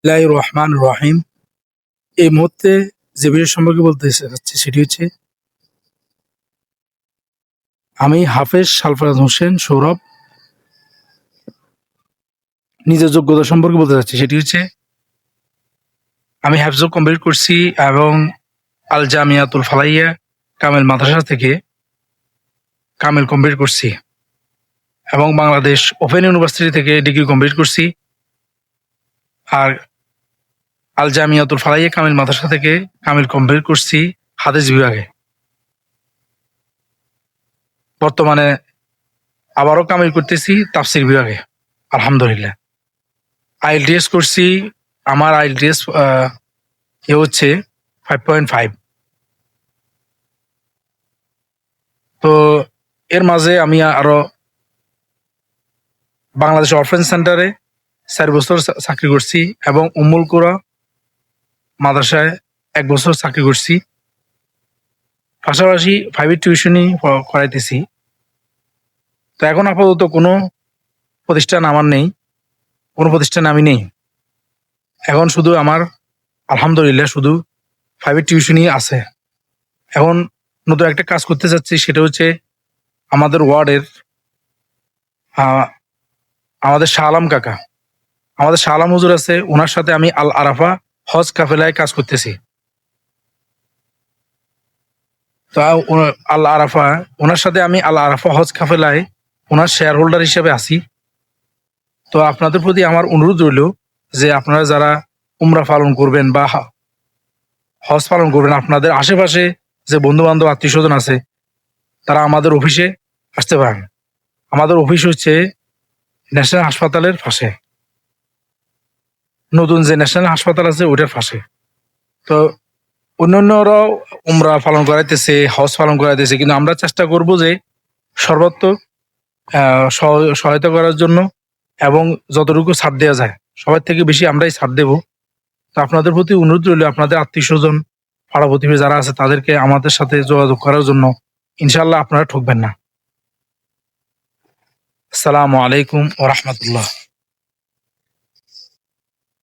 বিসমিল্লাহির রহমানির রহিম। এই মুহূর্তে যে বিষয় সম্পর্কে বলতে চাচ্ছি সেটি হচ্ছে আমি হাফেজ সারফরাজ হোসেন সৌরভ নিজের যোগ্যতা সম্পর্কে বলতে চাচ্ছি। সেটি হচ্ছে আমি হেফজ কমপ্লিট করছি এবং আল জামিয়াতুল ফালাইয়া কামেল মাদ্রাসা থেকে কামেল কমপ্লিট করছি এবং বাংলাদেশ ওপেন ইউনিভার্সিটি থেকে ডিগ্রি কমপ্লিট করছি। আর আল জামিয়াতুল ফালাইয়া কামেল মাদ্রাসা থেকে কামেল কমপ্লিট করছি হাদিস বিভাগে। বর্তমানে আবারও কামেল করতেছি তাফসির বিভাগে। আলহামদুলিল্লাহ। আইএলটিএস করছি। আমার আইএলটিএস হচ্ছে 5.5। তো এর মাঝে আমি আরো বাংলাদেশ অরফেন্স সেন্টারে 4 বছর চাকরি করছি এবং উম্মুল কুরা মাদ্রাসায় 1 বছর চাকরি করছি। পাশাপাশি প্রাইভেট টিউশনই করাইতেছি। তো এখন আপাতত কোনো প্রতিষ্ঠান আমার নেই, কোনো প্রতিষ্ঠানে আমি নেই। এখন শুধু আমার আলহামদুলিল্লাহ শুধু প্রাইভেট টিউশনই আছে। এখন নতুন একটা কাজ করতে চাচ্ছি, সেটা হচ্ছে আমাদের ওয়ার্ডের আমাদের শাহ আলম কাকা, আমাদের শাহ আলম হুজুর আছে, ওনার সাথে আমি আল আরাফা হজ কাফেলায় কাজ করতেছি। তো আল আরাফা ওনার সাথে আমি আল আরাফা হজ কাফেলায় ওনার শেয়ার হোল্ডার হিসেবে আছি। তো আপনাদের প্রতি আমার অনুরোধ রইল যে আপনারা যারা উমরা পালন করবেন বা হজ পালন করবেন, আপনাদের আশেপাশে যে বন্ধু বান্ধব আত্মীয় স্বজন আছে তারা আমাদের অফিসে আসতে পারেন। আমাদের অফিস হচ্ছে ন্যাশনাল হাসপাতালের পাশে, নতুন যে ন্যাশনাল হাসপাতাল আছে ওইটার পাশে। তো অন্যান্যরাও উমরা পালন করাইতেছে, হজ পালন করাইতেছে, কিন্তু আমরা চেষ্টা করব যে সর্বাত্মক সহায়তা করার জন্য এবং যতটুকু ছাড় দেওয়া যায় সবার থেকে বেশি আমরাই ছাড় দেব। তো আপনাদের প্রতি অনুরোধ রইল আপনাদের আত্মীয় স্বজন পাড়া প্রতিবেশী যারা আছে তাদেরকে আমাদের সাথে যোগাযোগ করার জন্য। ইনশাআল্লাহ আপনারা ঠকবেন না। আসসালামু আলাইকুম ওয়া রাহমাতুল্লাহ।